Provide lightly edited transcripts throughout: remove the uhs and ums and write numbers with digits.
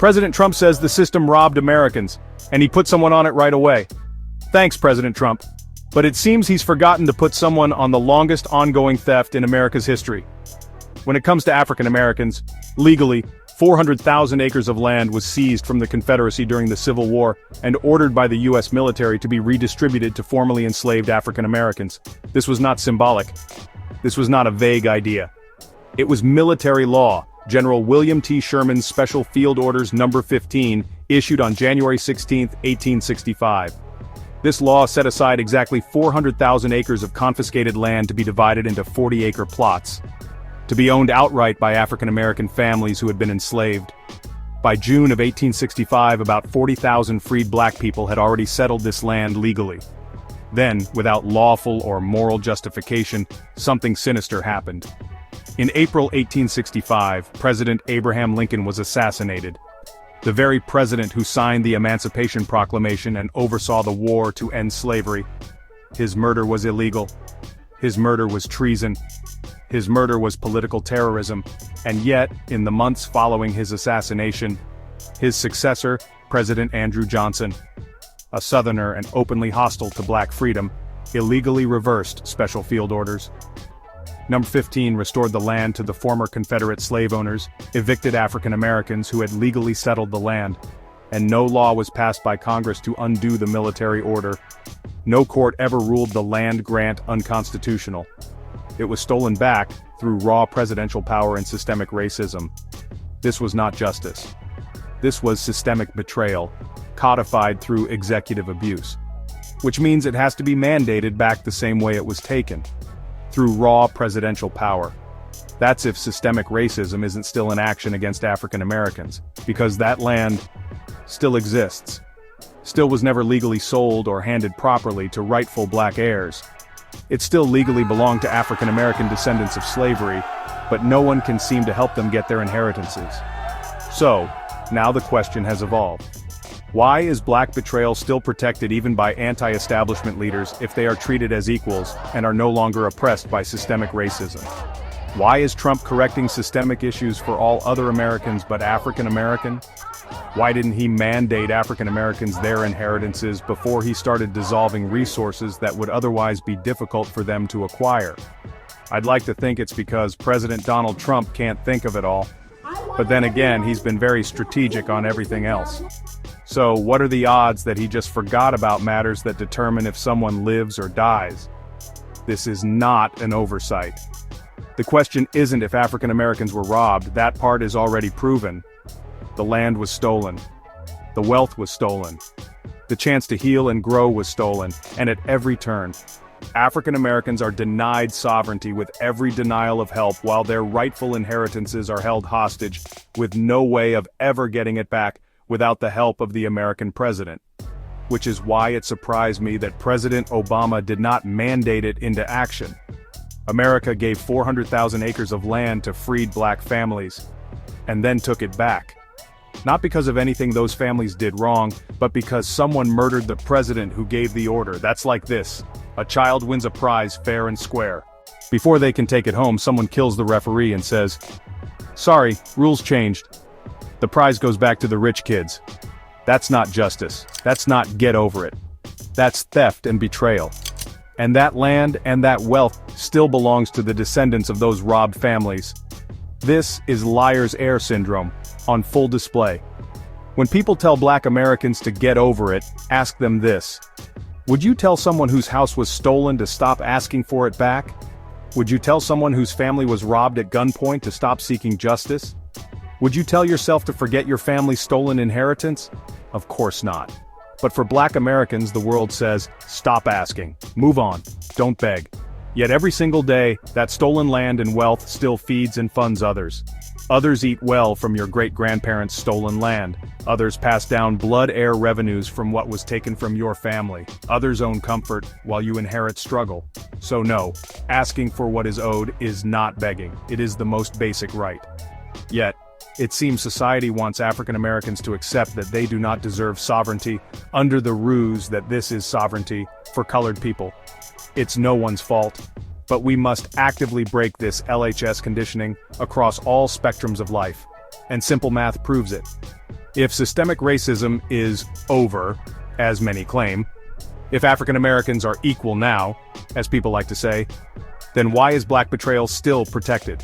President Trump says the system robbed Americans, and he put someone on it right away. Thanks, President Trump. But it seems he's forgotten to put someone on the longest ongoing theft in America's history. When it comes to African Americans, legally, 400,000 acres of land was seized from the Confederacy during the Civil War and ordered by the U.S. military to be redistributed to formerly enslaved African Americans. This was not symbolic. This was not a vague idea. It was military law. General William T. Sherman's Special Field Orders No. 15, issued on January 16, 1865. This law set aside exactly 400,000 acres of confiscated land to be divided into 40-acre plots, to be owned outright by African American families who had been enslaved. By June of 1865, about 40,000 freed black people had already settled this land legally. Then, without lawful or moral justification, something sinister happened. In April 1865, President Abraham Lincoln was assassinated. The very president who signed the Emancipation Proclamation and oversaw the war to end slavery. His murder was illegal. His murder was treason. His murder was political terrorism, and yet, in the months following his assassination, his successor, President Andrew Johnson, a Southerner and openly hostile to black freedom, illegally reversed Special Field Orders. No. 15 restored the land to the former Confederate slave owners, evicted African Americans who had legally settled the land, and no law was passed by Congress to undo the military order. No court ever ruled the land grant unconstitutional. It was stolen back through raw presidential power and systemic racism. This was not justice. This was systemic betrayal, codified through executive abuse. Which means it has to be mandated back the same way it was taken, through raw presidential power. That's if systemic racism isn't still in action against African Americans, because that land still exists, still was never legally sold or handed properly to rightful black heirs. It still legally belonged to African American descendants of slavery, but no one can seem to help them get their inheritances. So, now the question has evolved. Why is black betrayal still protected even by anti-establishment leaders if they are treated as equals and are no longer oppressed by systemic racism? Why is Trump correcting systemic issues for all other Americans but African American? Why didn't he mandate African Americans their inheritances before he started dissolving resources that would otherwise be difficult for them to acquire? I'd like to think it's because President Donald Trump can't think of it all. But then again, he's been very strategic on everything else. So what are the odds that he just forgot about matters that determine if someone lives or dies? This is not an oversight. The question isn't if African Americans were robbed, that part is already proven. The land was stolen. The wealth was stolen. The chance to heal and grow was stolen, and at every turn, African Americans are denied sovereignty with every denial of help while their rightful inheritances are held hostage, with no way of ever getting it back without the help of the American president. Which is why it surprised me that President Obama did not mandate it into action. America gave 400,000 acres of land to freed black families, and then took it back. Not because of anything those families did wrong, but because someone murdered the president who gave the order. That's like this. A child wins a prize fair and square. Before they can take it home, someone kills the referee and says, "Sorry, rules changed. The prize goes back to the rich kids." That's not justice. That's not get over it. That's theft and betrayal. And that land and that wealth still belongs to the descendants of those robbed families. This is liar's heir syndrome, on full display. When people tell black Americans to get over it, ask them this. Would you tell someone whose house was stolen to stop asking for it back? Would you tell someone whose family was robbed at gunpoint to stop seeking justice? Would you tell yourself to forget your family's stolen inheritance? Of course not. But for black Americans, the world says, stop asking, move on, don't beg. Yet every single day, that stolen land and wealth still feeds and funds others. Others eat well from your great-grandparents' stolen land. Others pass down blood heir revenues from what was taken from your family. Others own comfort, while you inherit struggle. So no, asking for what is owed is not begging. It is the most basic right. Yet, it seems society wants African Americans to accept that they do not deserve sovereignty under the ruse that this is sovereignty for colored people. It's no one's fault, but we must actively break this LHS conditioning across all spectrums of life. And simple math proves it. If systemic racism is over, as many claim, if African Americans are equal now, as people like to say, then why is black betrayal still protected?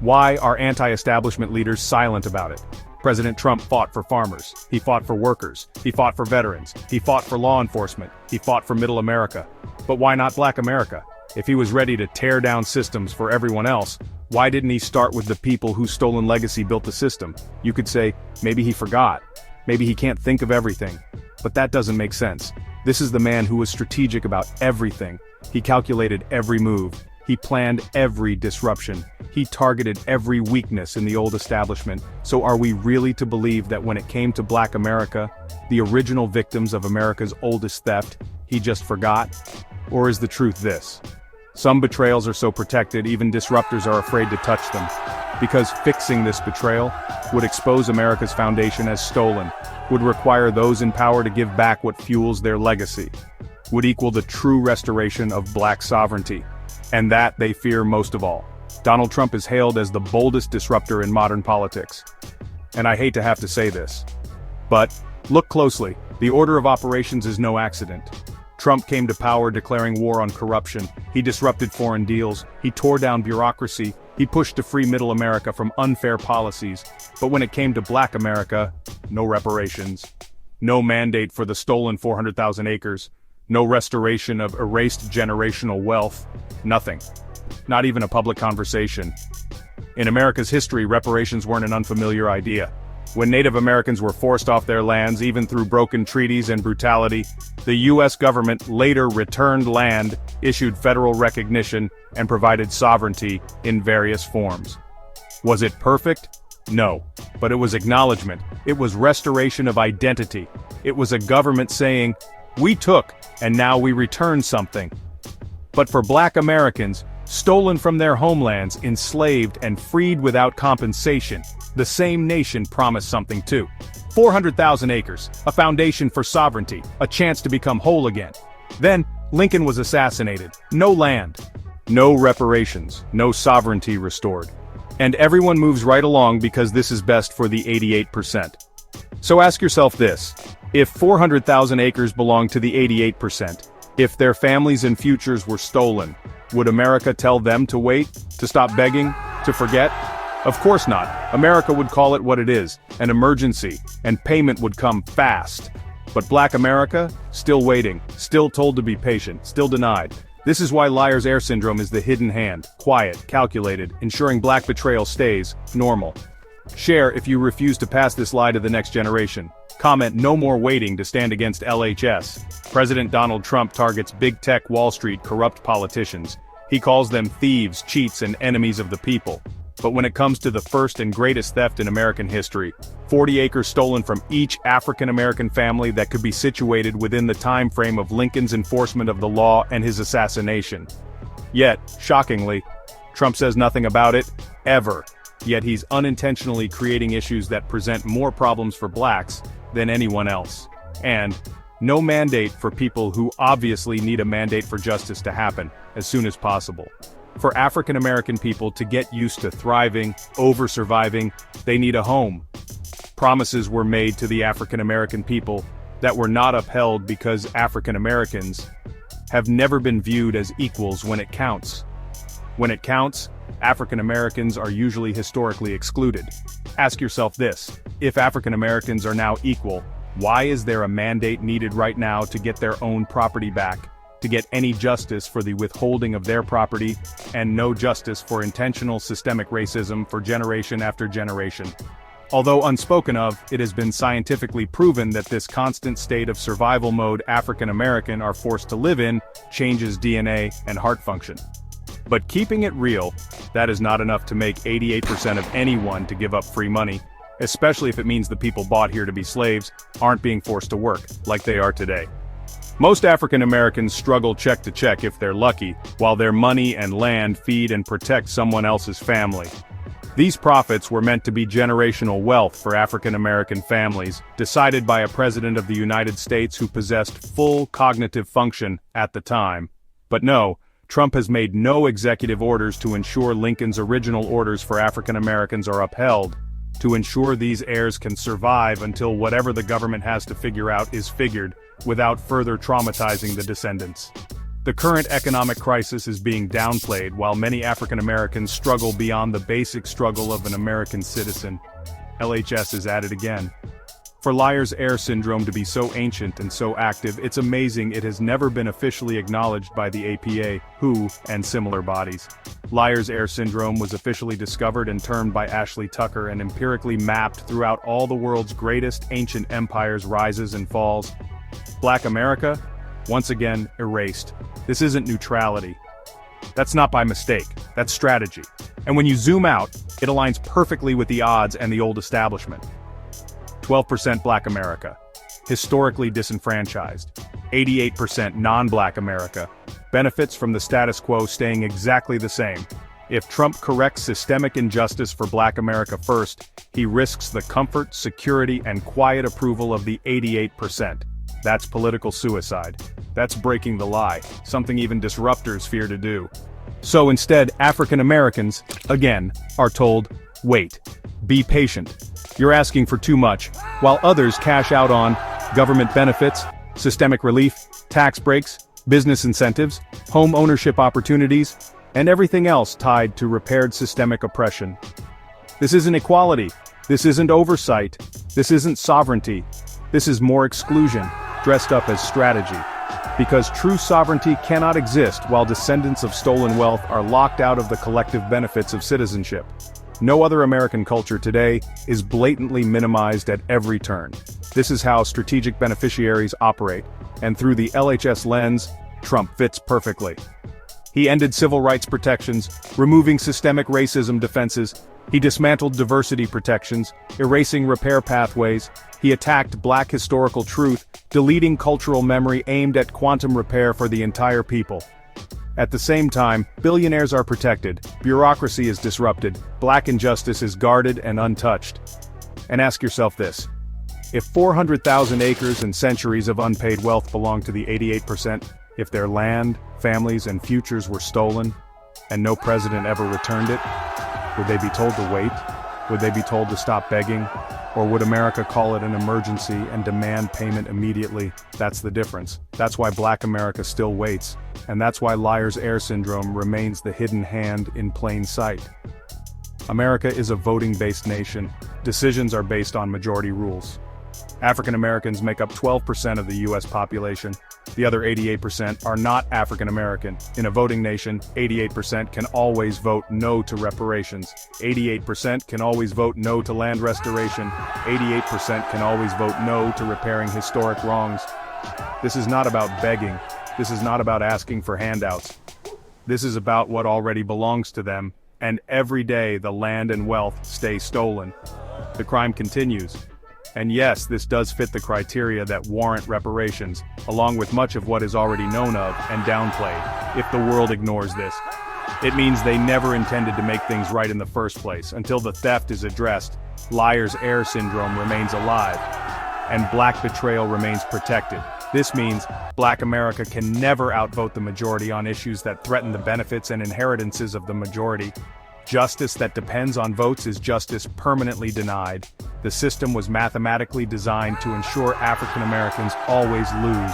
Why are anti-establishment leaders silent about it? President Trump fought for farmers, he fought for workers, he fought for veterans, he fought for law enforcement, he fought for middle America. But why not black America? If he was ready to tear down systems for everyone else, why didn't he start with the people whose stolen legacy built the system? You could say, maybe he forgot. Maybe he can't think of everything. But that doesn't make sense. This is the man who was strategic about everything. He calculated every move. He planned every disruption. He targeted every weakness in the old establishment. So are we really to believe that when it came to black America, the original victims of America's oldest theft, he just forgot? Or is the truth this? Some betrayals are so protected even disruptors are afraid to touch them. Because fixing this betrayal would expose America's foundation as stolen, would require those in power to give back what fuels their legacy, would equal the true restoration of black sovereignty. And that they fear most of all. Donald Trump is hailed as the boldest disruptor in modern politics. And I hate to have to say this, but look closely, the order of operations is no accident. Trump came to power declaring war on corruption, he disrupted foreign deals, he tore down bureaucracy, he pushed to free middle America from unfair policies, but when it came to black America, no reparations, no mandate for the stolen 400,000 acres, no restoration of erased generational wealth, nothing. Not even a public conversation. In America's history, reparations weren't an unfamiliar idea. When Native Americans were forced off their lands, even through broken treaties and brutality, the U.S. government later returned land, issued federal recognition, and provided sovereignty in various forms. Was it perfect? No. But it was acknowledgement. It was restoration of identity. It was a government saying, "We took, and now we return something." But for black Americans, stolen from their homelands, enslaved and freed without compensation, the same nation promised something too. 400,000 acres, a foundation for sovereignty, a chance to become whole again. Then, Lincoln was assassinated. No land. No reparations. No sovereignty restored. And everyone moves right along because this is best for the 88%. So ask yourself this. If 400,000 acres belong to the 88%, if their families and futures were stolen, would America tell them to wait, to stop begging, to forget? Of course not. America would call it what it is, an emergency, and payment would come fast. But black America? Still waiting, still told to be patient, still denied. This is why liar's heir syndrome is the hidden hand, quiet, calculated, ensuring black betrayal stays normal. Share if you refuse to pass this lie to the next generation. Comment no more waiting to stand against LHS. President Donald Trump targets big tech Wall Street corrupt politicians. He calls them thieves, cheats, and enemies of the people. But when it comes to the first and greatest theft in American history, 40 acres stolen from each African American family that could be situated within the time frame of Lincoln's enforcement of the law and his assassination. Yet, shockingly, Trump says nothing about it, ever. Yet he's unintentionally creating issues that present more problems for blacks than anyone else. And no mandate for people who obviously need a mandate for justice to happen as soon as possible. For African American people to get used to thriving, over-surviving, they need a home. Promises were made to the African American people that were not upheld because African Americans have never been viewed as equals when it counts. When it counts, African Americans are usually historically excluded. Ask yourself this, if African Americans are now equal, why is there a mandate needed right now to get their own property back, to get any justice for the withholding of their property, and no justice for intentional systemic racism for generation after generation? Although unspoken of, it has been scientifically proven that this constant state of survival mode African American are forced to live in changes DNA and heart function. But keeping it real, that is not enough to make 88% of anyone to give up free money, especially if it means the people bought here to be slaves aren't being forced to work, like they are today. Most African Americans struggle check to check if they're lucky, while their money and land feed and protect someone else's family. These profits were meant to be generational wealth for African American families, decided by a president of the United States who possessed full cognitive function at the time. But no, Trump has made no executive orders to ensure Lincoln's original orders for African Americans are upheld. to ensure these heirs can survive until whatever the government has to figure out is figured, without further traumatizing the descendants. The current economic crisis is being downplayed while many African Americans struggle beyond the basic struggle of an American citizen. LHS is at it again. For liar's heir syndrome to be so ancient and so active, it's amazing it has never been officially acknowledged by the APA, WHO, and similar bodies. Liar's heir syndrome was officially discovered and termed by Ashley Tucker and empirically mapped throughout all the world's greatest ancient empires' rises and falls. Black America? Once again, erased. This isn't neutrality. That's not by mistake, that's strategy. And when you zoom out, it aligns perfectly with the odds and the old establishment. 12% Black America, historically disenfranchised. 88% non-Black America, benefits from the status quo staying exactly the same. If Trump corrects systemic injustice for Black America first, he risks the comfort, security, and quiet approval of the 88%. That's political suicide. That's breaking the lie, something even disruptors fear to do. So instead, African Americans, again, are told, wait, be patient. You're asking for too much, while others cash out on government benefits, systemic relief, tax breaks, business incentives, home ownership opportunities, and everything else tied to repaired systemic oppression. This isn't equality. This isn't oversight. This isn't sovereignty. This is more exclusion, dressed up as strategy. Because true sovereignty cannot exist while descendants of stolen wealth are locked out of the collective benefits of citizenship. No other American culture today is blatantly minimized at every turn. This is how strategic beneficiaries operate, and through the LHS lens, Trump fits perfectly. He ended civil rights protections, removing systemic racism defenses. He dismantled diversity protections, erasing repair pathways. He attacked Black historical truth, deleting cultural memory aimed at quantum repair for the entire people. At the same time, billionaires are protected, bureaucracy is disrupted, Black injustice is guarded and untouched. And ask yourself this. If 400,000 acres and centuries of unpaid wealth belong to the 88%, if their land, families, and futures were stolen, and no president ever returned it, would they be told to wait? Would they be told to stop begging? Or would America call it an emergency and demand payment immediately? That's the difference. That's why Black America still waits. And that's why liar's heir syndrome remains the hidden hand in plain sight. America is a voting-based nation. Decisions are based on majority rules. African Americans make up 12% of the US population. The other 88% are not African American. In a voting nation, 88% can always vote no to reparations. 88% can always vote no to land restoration. 88% can always vote no to repairing historic wrongs. This is not about begging. This is not about asking for handouts. This is about what already belongs to them, and every day the land and wealth stay stolen. The crime continues. And yes, this does fit the criteria that warrant reparations, along with much of what is already known of and downplayed. If the world ignores this, it means they never intended to make things right in the first place. Until the theft is addressed, liar's heir syndrome remains alive, and Black betrayal remains protected. This means Black America can never outvote the majority on issues that threaten the benefits and inheritances of the majority. Justice that depends on votes is justice permanently denied. The system was mathematically designed to ensure African Americans always lose.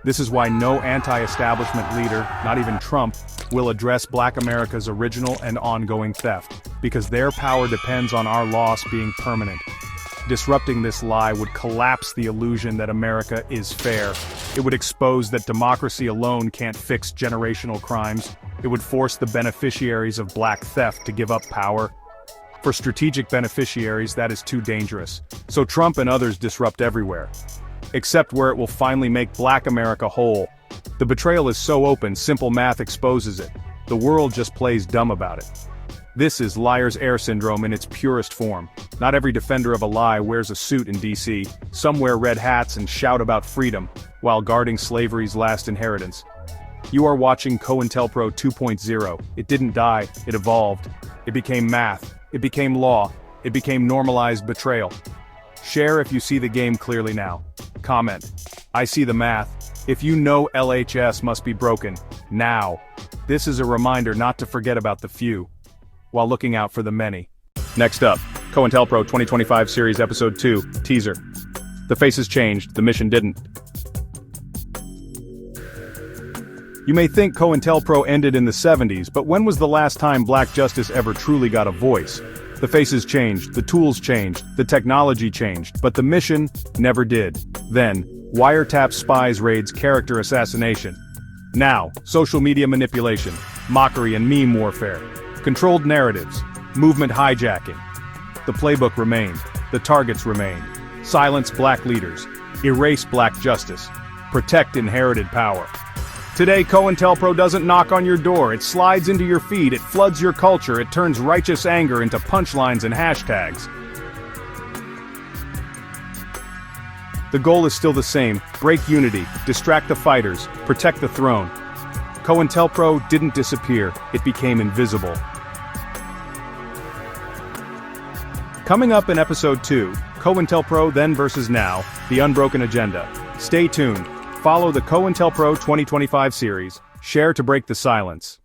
This is why no anti-establishment leader, not even Trump, will address Black America's original and ongoing theft, because their power depends on our loss being permanent. Disrupting this lie would collapse the illusion that America is fair. It would expose that democracy alone can't fix generational crimes. It would force the beneficiaries of Black theft to give up power. For strategic beneficiaries, that is too dangerous. So Trump and others disrupt everywhere, except where it will finally make Black America whole. The betrayal is so open, simple math exposes it. The world just plays dumb about it. This is liar's heir syndrome in its purest form. Not every defender of a lie wears a suit in DC. Some wear red hats and shout about freedom, while guarding slavery's last inheritance. You are watching COINTELPRO 2.0. It didn't die, it evolved. It became math. It became law. It became normalized betrayal. Share if you see the game clearly now. Comment. I see the math. If you know LHS must be broken, now. This is a reminder not to forget about the few, while looking out for the many. Next up, COINTELPRO 2025 Series Episode 2, Teaser. The faces changed, the mission didn't. You may think COINTELPRO ended in the 70s, but when was the last time Black Justice ever truly got a voice? The faces changed, the tools changed, the technology changed, but the mission never did. Then, wiretap spies raids character assassination. Now, social media manipulation, mockery and meme warfare, controlled narratives, movement hijacking. The playbook remained, the targets remained. Silence black leaders, erase black justice, protect inherited power. Today, COINTELPRO doesn't knock on your door, it slides into your feed, it floods your culture, it turns righteous anger into punchlines and hashtags. The goal is still the same: break unity, distract the fighters, protect the throne. COINTELPRO didn't disappear, it became invisible. Coming up in Episode 2, COINTELPRO Then vs. Now, The Unbroken Agenda. Stay tuned, follow the COINTELPRO 2025 series, share to break the silence.